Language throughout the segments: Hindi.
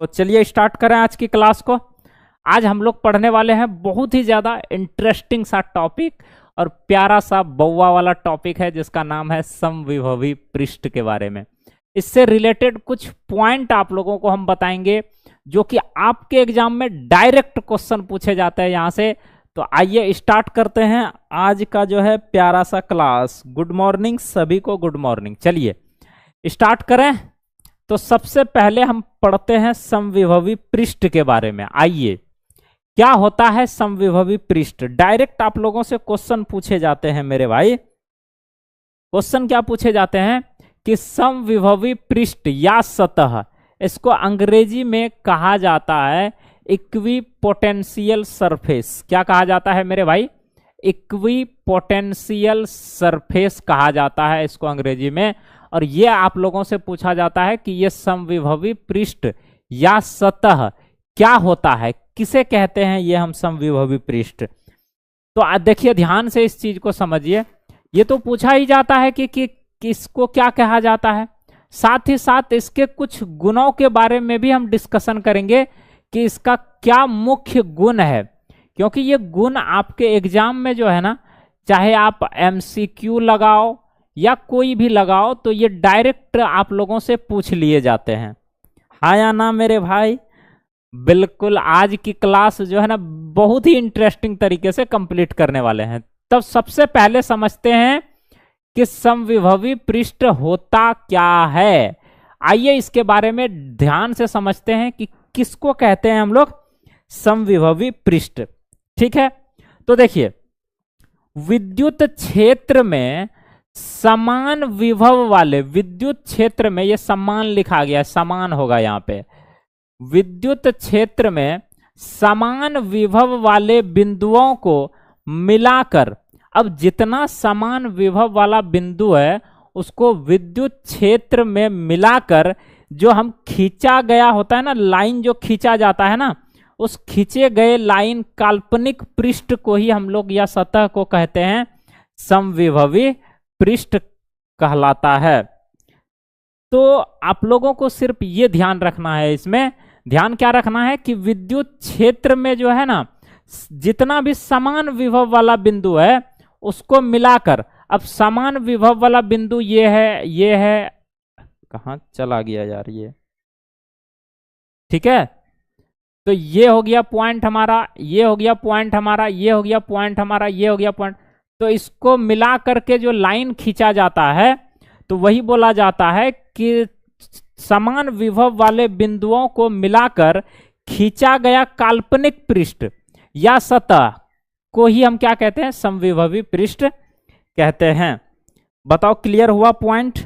तो चलिए स्टार्ट करें आज की क्लास को। आज हम लोग पढ़ने वाले हैं बहुत ही ज़्यादा इंटरेस्टिंग सा टॉपिक और प्यारा सा बौवा वाला टॉपिक है जिसका नाम है समविभवी पृष्ठ के बारे में। इससे रिलेटेड कुछ पॉइंट आप लोगों को हम बताएंगे जो कि आपके एग्जाम में डायरेक्ट क्वेश्चन पूछे जाते हैं यहाँ से। तो आइए स्टार्ट करते हैं आज का जो है प्यारा सा क्लास। गुड मॉर्निंग सभी को, गुड मॉर्निंग। चलिए स्टार्ट करें। तो सबसे पहले हम पढ़ते हैं समविभवी पृष्ठ के बारे में। आइए, क्या होता है समविभवी पृष्ठ? डायरेक्ट आप लोगों से क्वेश्चन पूछे जाते हैं मेरे भाई। क्वेश्चन क्या पूछे जाते हैं कि समविभवी पृष्ठ या सतह, इसको अंग्रेजी में कहा जाता है इक्विपोटेंशियल सरफेस। क्या कहा जाता है मेरे भाई? इक्विपोटेंशियल सरफेस कहा जाता है इसको अंग्रेजी में। और ये आप लोगों से पूछा जाता है कि ये समविभवी पृष्ठ या सतह क्या होता है, किसे कहते हैं ये हम समविभवी पृष्ठ। तो देखिए ध्यान से इस चीज को समझिए। ये तो पूछा ही जाता है कि किसको क्या कहा जाता है, साथ ही साथ इसके कुछ गुणों के बारे में भी हम डिस्कशन करेंगे कि इसका क्या मुख्य गुण है। क्योंकि ये गुण आपके एग्जाम में जो है ना, चाहे आप एमसीक्यू लगाओ या कोई भी लगाओ, तो ये डायरेक्ट आप लोगों से पूछ लिए जाते हैं। हाँ या ना मेरे भाई? बिल्कुल। आज की क्लास जो है ना बहुत ही इंटरेस्टिंग तरीके से कंप्लीट करने वाले हैं। तब सबसे पहले समझते हैं कि समविभवी पृष्ठ होता क्या है। आइए इसके बारे में ध्यान से समझते हैं कि किसको कहते हैं हम लोग समविभवी पृष्ठ। ठीक है, तो देखिए विद्युत क्षेत्र में समान विभव वाले, विद्युत क्षेत्र में ये समान लिखा गया है, समान होगा यहाँ पे। विद्युत क्षेत्र में समान विभव वाले बिंदुओं को मिलाकर, अब जितना समान विभव वाला बिंदु है उसको विद्युत क्षेत्र में मिलाकर जो हम खींचा गया होता है ना, लाइन जो खींचा जाता है ना, उस खींचे गए लाइन काल्पनिक पृष्ठ को ही हम लोग या सतह को कहते हैं समविभवी पृष्ठ कहलाता है। तो आप लोगों को सिर्फ ये ध्यान रखना है, इसमें ध्यान क्या रखना है कि विद्युत क्षेत्र में जो है ना जितना भी समान विभव वाला बिंदु है उसको मिलाकर, अब समान विभव वाला बिंदु ये है, कहाँ चला गया यार ये? ठीक है, तो ये हो गया पॉइंट हमारा, ये हो गया पॉइंट हमारा, ये हो गया पॉइंट हमारा, ये हो गया पॉइंट। तो इसको मिला करके जो लाइन खींचा जाता है तो वही बोला जाता है कि समान विभव वाले बिंदुओं को मिलाकर खींचा गया काल्पनिक पृष्ठ या सतह को ही हम क्या कहते हैं? समविभवी पृष्ठ कहते हैं। बताओ क्लियर हुआ पॉइंट?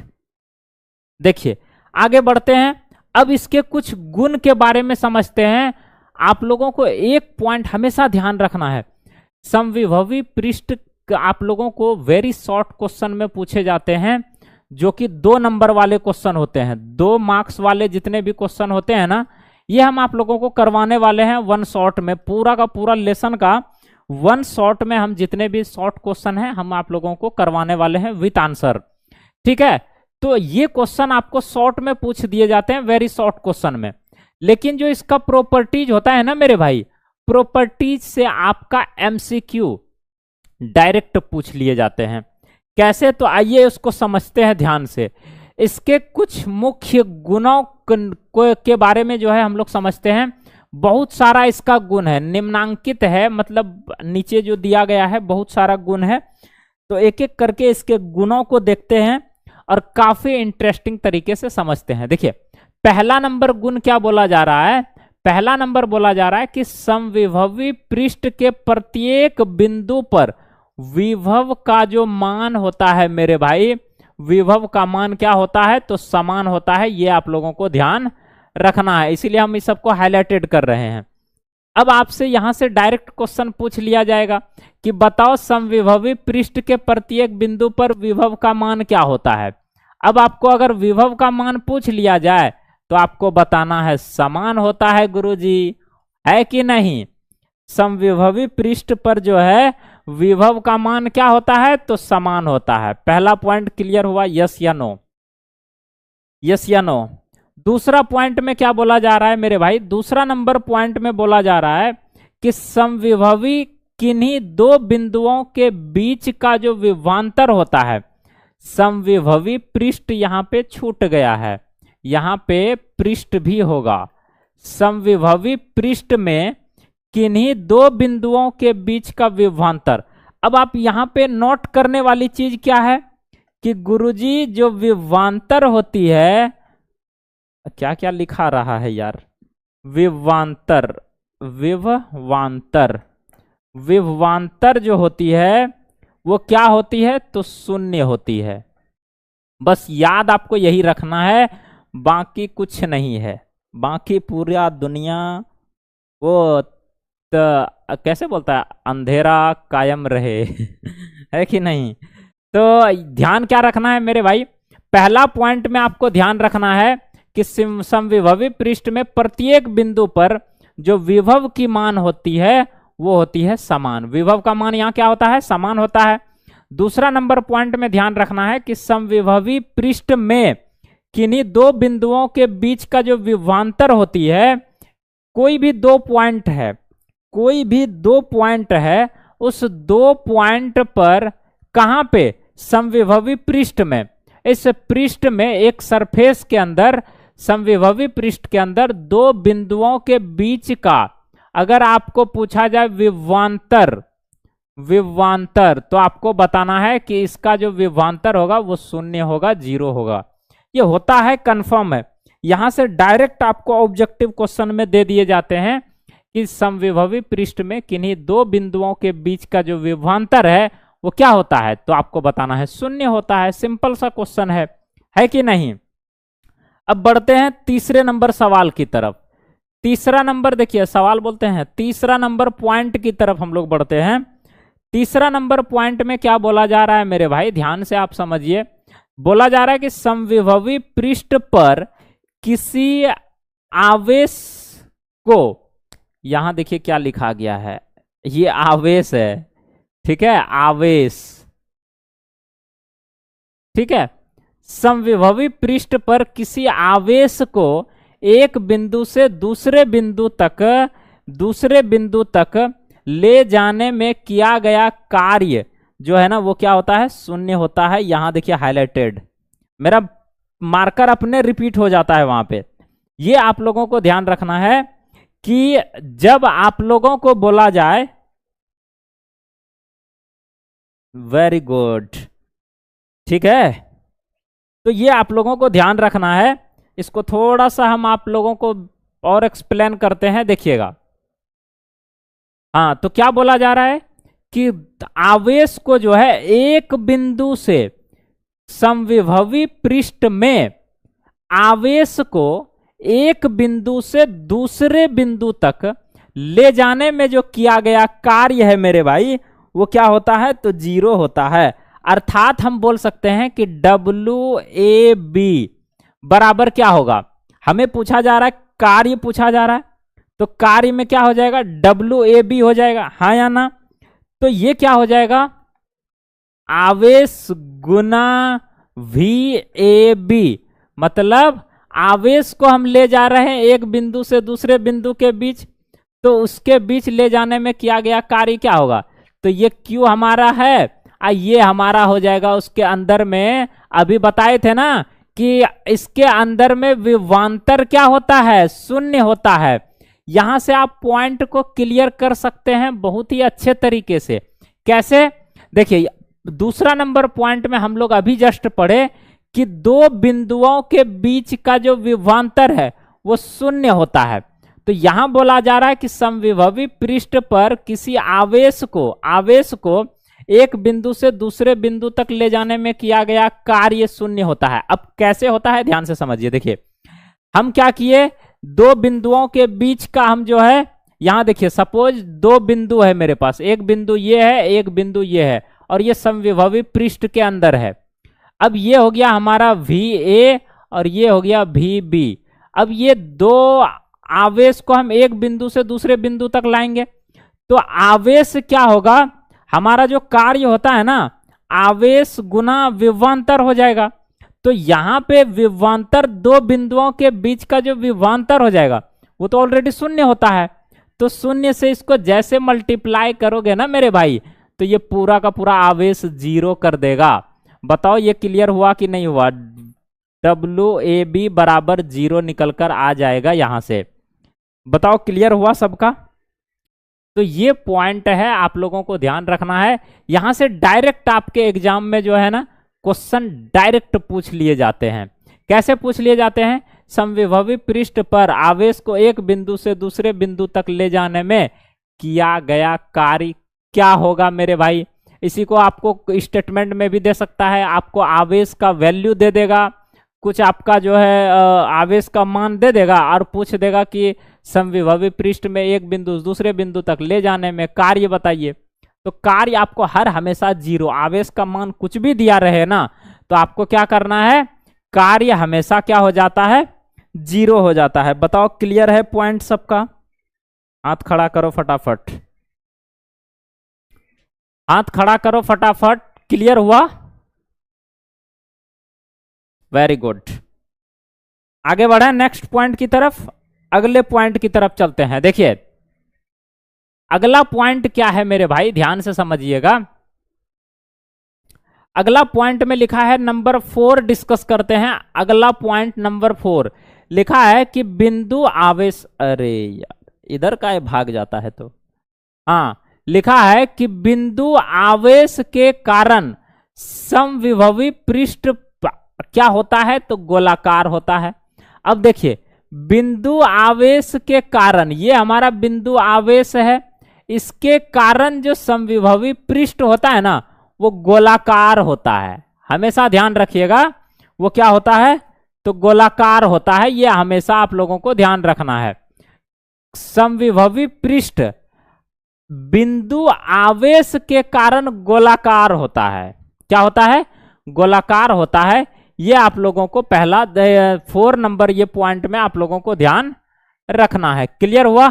देखिए आगे बढ़ते हैं। अब इसके कुछ गुण के बारे में समझते हैं। आप लोगों को एक पॉइंट हमेशा ध्यान रखना है, समविभवी पृष्ठ आप लोगों को वेरी शॉर्ट क्वेश्चन में पूछे जाते हैं जो कि 2 नंबर वाले क्वेश्चन होते हैं। 2 मार्क्स वाले जितने भी क्वेश्चन होते हैं ना, ये हम आप लोगों को करवाने वाले हैं 1 शॉट में। पूरा का पूरा लेसन का 1 शॉट में हम जितने भी शॉर्ट क्वेश्चन हैं हम आप लोगों को करवाने वाले हैं विथ आंसर। ठीक है, तो ये क्वेश्चन आपको शॉर्ट में पूछ दिए जाते हैं, वेरी शॉर्ट क्वेश्चन में। लेकिन जो इसका प्रॉपर्टीज होता है ना मेरे भाई, प्रॉपर्टीज से आपका एमसीक्यू डायरेक्ट पूछ लिए जाते हैं। कैसे? तो आइए उसको समझते हैं ध्यान से। इसके कुछ मुख्य गुणों के बारे में जो है हम लोग समझते हैं। बहुत सारा इसका गुण है, निम्नांकित है, मतलब नीचे जो दिया गया है बहुत सारा गुण है। तो एक एक करके इसके गुणों को देखते हैं और काफी इंटरेस्टिंग तरीके से समझते हैं। देखिए पहला नंबर गुण क्या बोला जा रहा है? पहला नंबर बोला जा रहा है कि समविभवी पृष्ठ के प्रत्येक बिंदु पर विभव का जो मान होता है मेरे भाई, विभव का मान क्या होता है? तो समान होता है। ये आप लोगों को ध्यान रखना है, इसीलिए हम इस सबको हाईलाइटेड कर रहे हैं। अब आपसे यहां से डायरेक्ट क्वेश्चन पूछ लिया जाएगा कि बताओ समविभवी पृष्ठ के प्रत्येक बिंदु पर विभव का मान क्या होता है। अब आपको अगर विभव का मान पूछ लिया जाए तो आपको बताना है समान होता है गुरुजी, है कि नहीं? समविभवी पृष्ठ पर जो है विभव का मान क्या होता है? तो समान होता है। पहला पॉइंट क्लियर हुआ, यस या नो? यस या नो? दूसरा पॉइंट में क्या बोला जा रहा है मेरे भाई, दूसरा नंबर पॉइंट में बोला जा रहा है कि समविभवी किन्हीं दो बिंदुओं के बीच का जो विभवांतर होता है, समविभवी पृष्ठ यहां पे छूट गया है, यहां पे पृष्ठ भी होगा। समविभवी पृष्ठ में किन्हीं दो बिंदुओं के बीच का विभवांतर। अब आप यहां पे नोट करने वाली चीज क्या है कि गुरुजी जो विभवांतर होती है, क्या क्या लिखा रहा है यार, विभवांतर, विभवांतर, विभवांतर जो होती है वो क्या होती है, तो शून्य होती है। बस याद आपको यही रखना है, बाकी कुछ नहीं है। बाकी पूरा दुनिया वो कैसे बोलता है, अंधेरा कायम रहे है कि नहीं। तो ध्यान क्या रखना है मेरे भाई, पहला पॉइंट में आपको ध्यान रखना है कि समविभवी पृष्ठ में प्रत्येक बिंदु पर जो विभव की मान होती है वो होती है समान। विभव का मान यहाँ क्या होता है, समान होता है। दूसरा नंबर पॉइंट में ध्यान रखना है कि समविभवी पृष्ठ में किन्हीं दो बिंदुओं के बीच का जो विभवांतर होती है, कोई भी दो पॉइंट है, कोई भी दो पॉइंट है, उस दो पॉइंट पर कहां पे, समविभवी पृष्ठ में, इस पृष्ठ में एक सरफेस के अंदर, समविभवी पृष्ठ के अंदर दो बिंदुओं के बीच का अगर आपको पूछा जाए विभवांतर, विभवांतर, तो आपको बताना है कि इसका जो विभवांतर होगा वो शून्य होगा, 0 होगा। ये होता है, कंफर्म है। यहां से डायरेक्ट आपको ऑब्जेक्टिव क्वेश्चन में दे दिए जाते हैं कि समविभवी पृष्ठ में किन्हीं दो बिंदुओं के बीच का जो विभवांतर है वो क्या होता है, तो आपको बताना है शून्य होता है। सिंपल सा क्वेश्चन है कि नहीं। अब बढ़ते हैं तीसरे नंबर सवाल की तरफ। तीसरा नंबर देखिए, सवाल बोलते हैं, तीसरा नंबर पॉइंट की तरफ हम लोग बढ़ते हैं। तीसरा नंबर पॉइंट में क्या बोला जा रहा है मेरे भाई, ध्यान से आप समझिए। बोला जा रहा है कि समविभवी पृष्ठ पर किसी आवेश को, यहां देखिए क्या लिखा गया है, ये आवेश है, ठीक है, आवेश, ठीक है। समविभवी पृष्ठ पर किसी आवेश को एक बिंदु से दूसरे बिंदु तक ले जाने में किया गया कार्य जो है ना वो क्या होता है, शून्य होता है। यहां देखिए हाईलाइटेड, मेरा मार्कर अपने रिपीट हो जाता है वहां पे। ये आप लोगों को ध्यान रखना है कि जब आप लोगों को बोला जाए, वेरी गुड, ठीक है, तो ये आप लोगों को ध्यान रखना है। इसको थोड़ा सा हम आप लोगों को और एक्सप्लेन करते हैं, देखिएगा। हाँ, तो क्या बोला जा रहा है कि आवेश को जो है एक बिंदु से, समविभवी पृष्ठ में आवेश को एक बिंदु से दूसरे बिंदु तक ले जाने में जो किया गया कार्य है मेरे भाई, वो क्या होता है, तो 0 होता है। अर्थात हम बोल सकते हैं कि WAB बराबर क्या होगा, हमें पूछा जा रहा है, कार्य पूछा जा रहा है, तो कार्य में क्या हो जाएगा, WAB हो जाएगा, हाँ या ना। तो ये क्या हो जाएगा, आवेश गुना VAB, मतलब आवेश को हम ले जा रहे हैं एक बिंदु से दूसरे बिंदु के बीच, तो उसके बीच ले जाने में किया गया कार्य क्या होगा, तो ये Q हमारा है, ये हमारा हो जाएगा उसके अंदर में। अभी बताए थे ना कि इसके अंदर में विभवांतर क्या होता है, शून्य होता है। यहां से आप पॉइंट को क्लियर कर सकते हैं बहुत ही अच्छे तरीके से। कैसे, देखिए दूसरा नंबर पॉइंट में हम लोग अभी जस्ट पढ़े कि दो बिंदुओं के बीच का जो विभवांतर है वो शून्य होता है। तो यहां बोला जा रहा है कि समविभवी पृष्ठ पर किसी आवेश को एक बिंदु से दूसरे बिंदु तक ले जाने में किया गया कार्य शून्य होता है। अब कैसे होता है, ध्यान से समझिए। देखिए हम क्या किए, दो बिंदुओं के बीच का हम जो है, यहां देखिए सपोज दो बिंदु है मेरे पास, एक बिंदु ये है, एक बिंदु ये है, और ये समविभवी पृष्ठ के अंदर है। अब ये हो गया हमारा VA और ये हो गया VB। अब ये दो आवेश को हम एक बिंदु से दूसरे बिंदु तक लाएंगे, तो आवेश क्या होगा, हमारा जो कार्य होता है ना, आवेश गुना विभवांतर हो जाएगा। तो यहां पे विभवांतर दो बिंदुओं के बीच का जो विभवांतर हो जाएगा वो तो ऑलरेडी शून्य होता है। तो शून्य से इसको जैसे मल्टीप्लाई करोगे ना मेरे भाई, तो ये पूरा का पूरा आवेश जीरो कर देगा। बताओ ये क्लियर हुआ कि नहीं हुआ? WAB बराबर जीरो निकलकर आ जाएगा यहां से। बताओ क्लियर हुआ सबका? तो ये पॉइंट है, आप लोगों को ध्यान रखना है। यहां से डायरेक्ट आपके एग्जाम में जो है ना क्वेश्चन डायरेक्ट पूछ लिए जाते हैं। कैसे पूछ लिए जाते हैं? समविभवी पृष्ठ पर आवेश को एक बिंदु से दूसरे बिंदु तक ले जाने में किया गया कार्य क्या होगा मेरे भाई। इसी को आपको स्टेटमेंट में भी दे सकता है, आपको आवेश का वैल्यू दे देगा, कुछ आपका जो है आवेश का मान दे देगा और पूछ देगा कि समविभवी पृष्ठ में एक बिंदु से दूसरे बिंदु तक ले जाने में कार्य बताइए। तो कार्य आपको हर हमेशा जीरो, आवेश का मान कुछ भी दिया रहे ना तो आपको क्या करना है, कार्य हमेशा क्या हो जाता है, जीरो हो जाता है। बताओ क्लियर है पॉइंट सबका? हाथ खड़ा करो फटाफट, हाथ खड़ा करो फटाफट। क्लियर हुआ? Very good. आगे बढ़े नेक्स्ट पॉइंट की तरफ, अगले पॉइंट की तरफ चलते हैं। देखिए अगला पॉइंट क्या है मेरे भाई, ध्यान से समझिएगा। अगला पॉइंट में लिखा है नंबर 4 डिस्कस करते हैं। अगला पॉइंट नंबर 4 लिखा है कि बिंदु आवेश, अरे यार इधर का भाग जाता है, तो हाँ लिखा है कि बिंदु आवेश के कारण समविभवी पृष्ठ क्या होता है, तो गोलाकार होता है। अब देखिए बिंदु आवेश के कारण, ये हमारा बिंदु आवेश है, इसके कारण जो समविभवी पृष्ठ होता है ना वो गोलाकार होता है। हमेशा ध्यान रखिएगा वो क्या होता है, तो गोलाकार होता है। ये हमेशा आप लोगों को ध्यान रखना है। समविभवी पृष्ठ बिंदु आवेश के कारण गोलाकार होता है। क्या होता है? गोलाकार होता है। ये आप लोगों को पहला 4 नंबर ये पॉइंट में आप लोगों को ध्यान रखना है। क्लियर हुआ?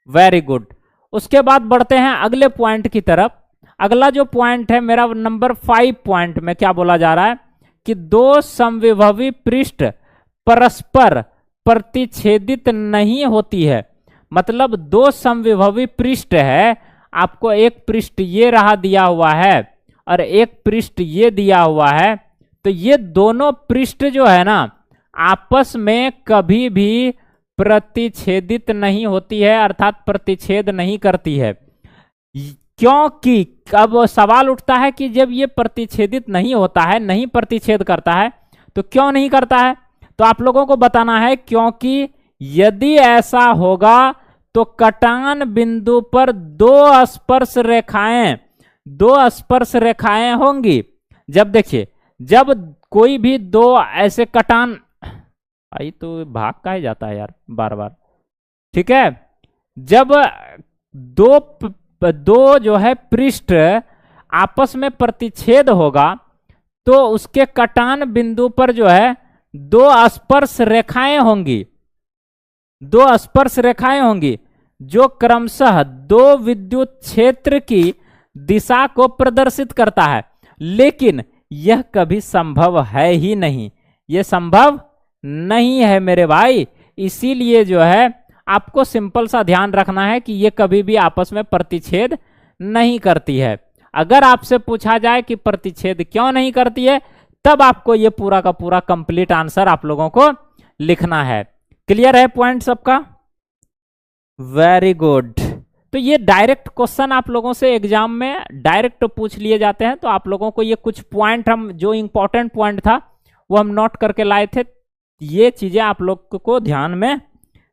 Very good. उसके बाद बढ़ते हैं अगले पॉइंट की तरफ। अगला जो पॉइंट है मेरा नंबर 5 पॉइंट में क्या बोला जा रहा है कि दो समविभवी पृष्ठ परस्पर प्रतिच्छेदित नहीं होती है। मतलब दो समविभवी पृष्ठ है, आपको एक पृष्ठ ये रहा दिया हुआ है और एक पृष्ठ ये दिया हुआ है, तो ये दोनों पृष्ठ जो है ना आपस में कभी भी प्रतिच्छेदित नहीं होती है, अर्थात प्रतिच्छेद नहीं करती है। क्योंकि अब सवाल उठता है कि जब ये प्रतिच्छेदित नहीं होता है, नहीं प्रतिच्छेद करता है, तो क्यों नहीं करता है? तो आप लोगों को बताना है क्योंकि यदि ऐसा होगा तो कटान बिंदु पर दो स्पर्श रेखाएं होंगी। जब देखिए जब कोई भी दो ऐसे कटान, आई तो भाग का ही जाता है यार बार बार, ठीक है। जब दो जो है पृष्ठ आपस में प्रतिच्छेद होगा तो उसके कटान बिंदु पर जो है दो स्पर्श रेखाएं होंगी, दो स्पर्श रेखाएं होंगी जो क्रमशः दो विद्युत क्षेत्र की दिशा को प्रदर्शित करता है। लेकिन यह कभी संभव है ही नहीं, यह संभव नहीं है मेरे भाई। इसीलिए जो है आपको सिंपल सा ध्यान रखना है कि ये कभी भी आपस में प्रतिच्छेद नहीं करती है। अगर आपसे पूछा जाए कि प्रतिच्छेद क्यों नहीं करती है, तब आपको ये पूरा का पूरा कंप्लीट आंसर आप लोगों को लिखना है। क्लियर है पॉइंट सबका? Very good. तो ये डायरेक्ट क्वेश्चन आप लोगों से एग्जाम में डायरेक्ट पूछ लिए जाते हैं। तो आप लोगों को ये कुछ पॉइंट, हम जो इंपॉर्टेंट पॉइंट था वो हम नोट करके लाए थे। ये चीजें आप लोग को ध्यान में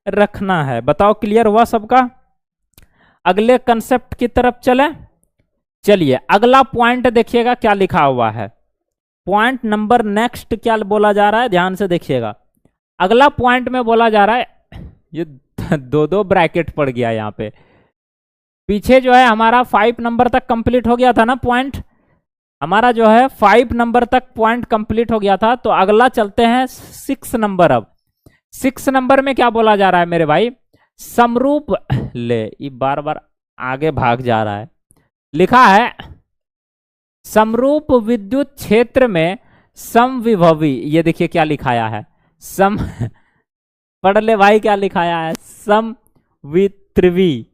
रखना है। बताओ क्लियर हुआ सबका? अगले कंसेप्ट की तरफ चले। चलिए अगला पॉइंट देखिएगा क्या लिखा हुआ है। पॉइंट नंबर नेक्स्ट क्या बोला जा रहा है, ध्यान से देखिएगा। अगला पॉइंट में बोला जा रहा है, ये दो ब्रैकेट पड़ गया यहाँ पे। पीछे जो है हमारा 5 नंबर तक कंप्लीट हो गया था ना पॉइंट, हमारा जो है 5 नंबर तक पॉइंट कंप्लीट हो गया था। तो अगला चलते हैं 6 नंबर। अब 6 नंबर में क्या बोला जा रहा है मेरे भाई, समरूप, ले ये बार बार आगे भाग जा रहा है। लिखा है समरूप विद्युत क्षेत्र में समविभवी, ये देखिए क्या लिखाया है, सम पढ़ ले भाई क्या लिखाया है, समवित्रिवी,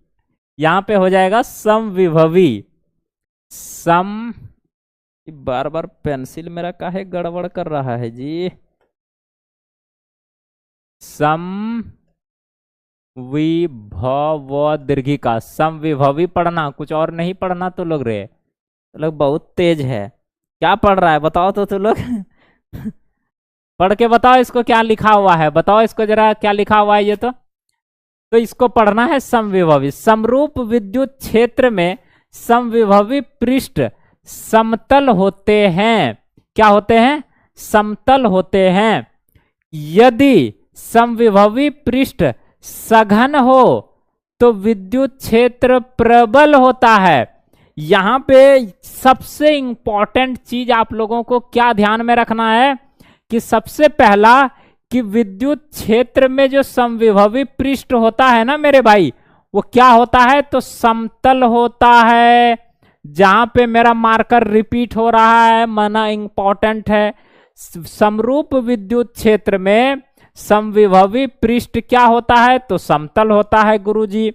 यहां पे हो जाएगा समविभवी। सम, बार बार पेंसिल मेरा काहे गड़बड़ कर रहा है जी। सम विभव दीर्घिका, समविभवी पढ़ना, कुछ और नहीं पढ़ना। तो लोग रे, तो लोग बहुत तेज है, क्या पढ़ रहा है बताओ तो लोग पढ़ के बताओ इसको क्या लिखा हुआ है, बताओ इसको जरा क्या लिखा हुआ है ये तो इसको पढ़ना है समविभवी। समरूप विद्युत क्षेत्र में समविभवी पृष्ठ समतल होते हैं, क्या होते हैं, समतल होते हैं। यदि समविभवी पृष्ठ सघन हो तो विद्युत क्षेत्र प्रबल होता है। यहां पे सबसे इंपॉर्टेंट चीज आप लोगों को क्या ध्यान में रखना है कि सबसे पहला कि विद्युत क्षेत्र में जो समविभवी पृष्ठ होता है ना मेरे भाई, वो क्या होता है, तो समतल होता है। जहां पे मेरा मार्कर रिपीट हो रहा है, माना इंपॉर्टेंट है, समरूप विद्युत क्षेत्र में समविभवी पृष्ठ क्या होता है, तो समतल होता है गुरुजी।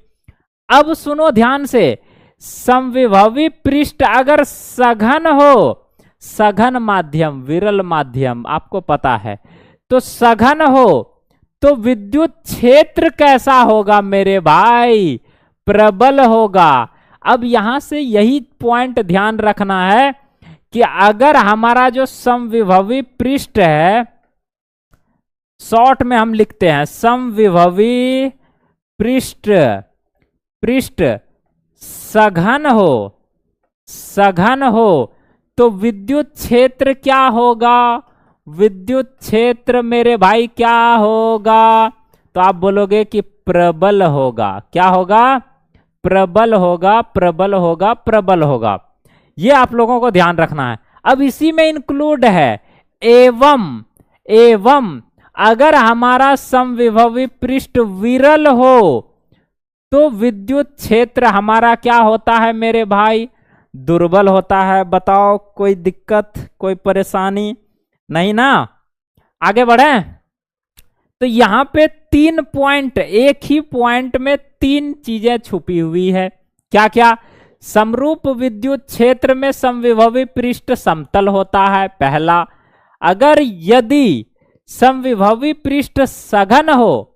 अब सुनो ध्यान से, समविभवी पृष्ठ अगर सघन हो, सघन माध्यम, विरल माध्यम आपको पता है, तो सघन हो तो विद्युत क्षेत्र कैसा होगा मेरे भाई, प्रबल होगा। अब यहां से यही पॉइंट ध्यान रखना है कि अगर हमारा जो समविभवी पृष्ठ है, शॉर्ट में हम लिखते हैं समविभवी पृष्ठ, पृष्ठ सघन हो, सघन हो तो विद्युत क्षेत्र क्या होगा, विद्युत क्षेत्र मेरे भाई क्या होगा, तो आप बोलोगे कि प्रबल होगा। क्या होगा, प्रबल होगा, प्रबल होगा, प्रबल होगा। ये आप लोगों को ध्यान रखना है। अब इसी में इंक्लूड है एवं, एवं अगर हमारा समविभवी पृष्ठ विरल हो तो विद्युत क्षेत्र हमारा क्या होता है मेरे भाई, दुर्बल होता है। बताओ कोई दिक्कत, कोई परेशानी नहीं ना, आगे बढ़े। तो यहां पे 3 पॉइंट, एक ही पॉइंट में 3 चीजें छुपी हुई है। क्या क्या, समरूप विद्युत क्षेत्र में समविभवी पृष्ठ समतल होता है, पहला। अगर यदि समविभवी पृष्ठ सघन हो,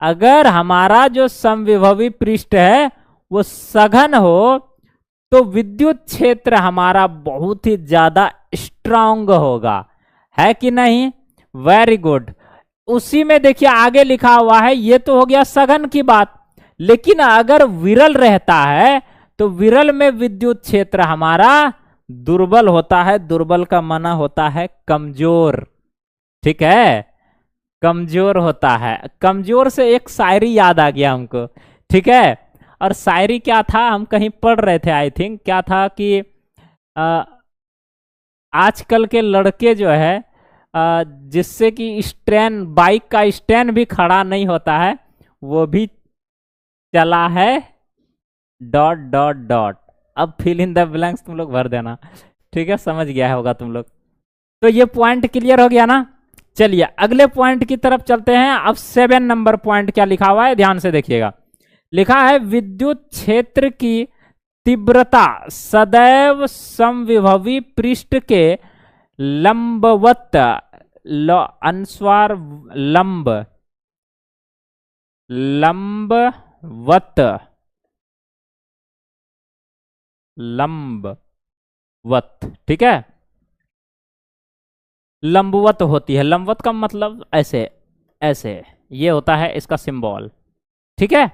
अगर हमारा जो समविभवी पृष्ठ है वो सघन हो तो विद्युत क्षेत्र हमारा बहुत ही ज्यादा स्ट्रांग होगा, है कि नहीं, वेरी गुड। उसी में देखिए आगे लिखा हुआ है, ये तो हो गया सघन की बात, लेकिन अगर विरल रहता है तो विरल में विद्युत क्षेत्र हमारा दुर्बल होता है। दुर्बल का माना होता है कमजोर, ठीक है, कमजोर होता है। कमजोर से एक शायरी याद आ गया हमको, ठीक है। और शायरी क्या था, हम कहीं पढ़ रहे थे, आई थिंक क्या था कि आजकल के लड़के जो है जिससे कि स्टैंड, बाइक का स्टैंड भी खड़ा नहीं होता है, वो भी चला है डॉट डॉट डॉट। अब फिल इन द ब्लैंक्स तुम लोग भर देना, ठीक है, समझ गया होगा तुम लोग। तो ये पॉइंट क्लियर हो गया ना। चलिए अगले पॉइंट की तरफ चलते हैं। अब 7 नंबर पॉइंट क्या लिखा हुआ है, ध्यान से देखिएगा। लिखा है विद्युत क्षेत्र की तीव्रता सदैव समविभवी पृष्ठ के लंबवत, अनुस्वार लंब, लंबवत, लंबवत, ठीक है, लंबवत होती है। लंबवत का मतलब ऐसे, ऐसे, ये होता है इसका सिंबल, ठीक है।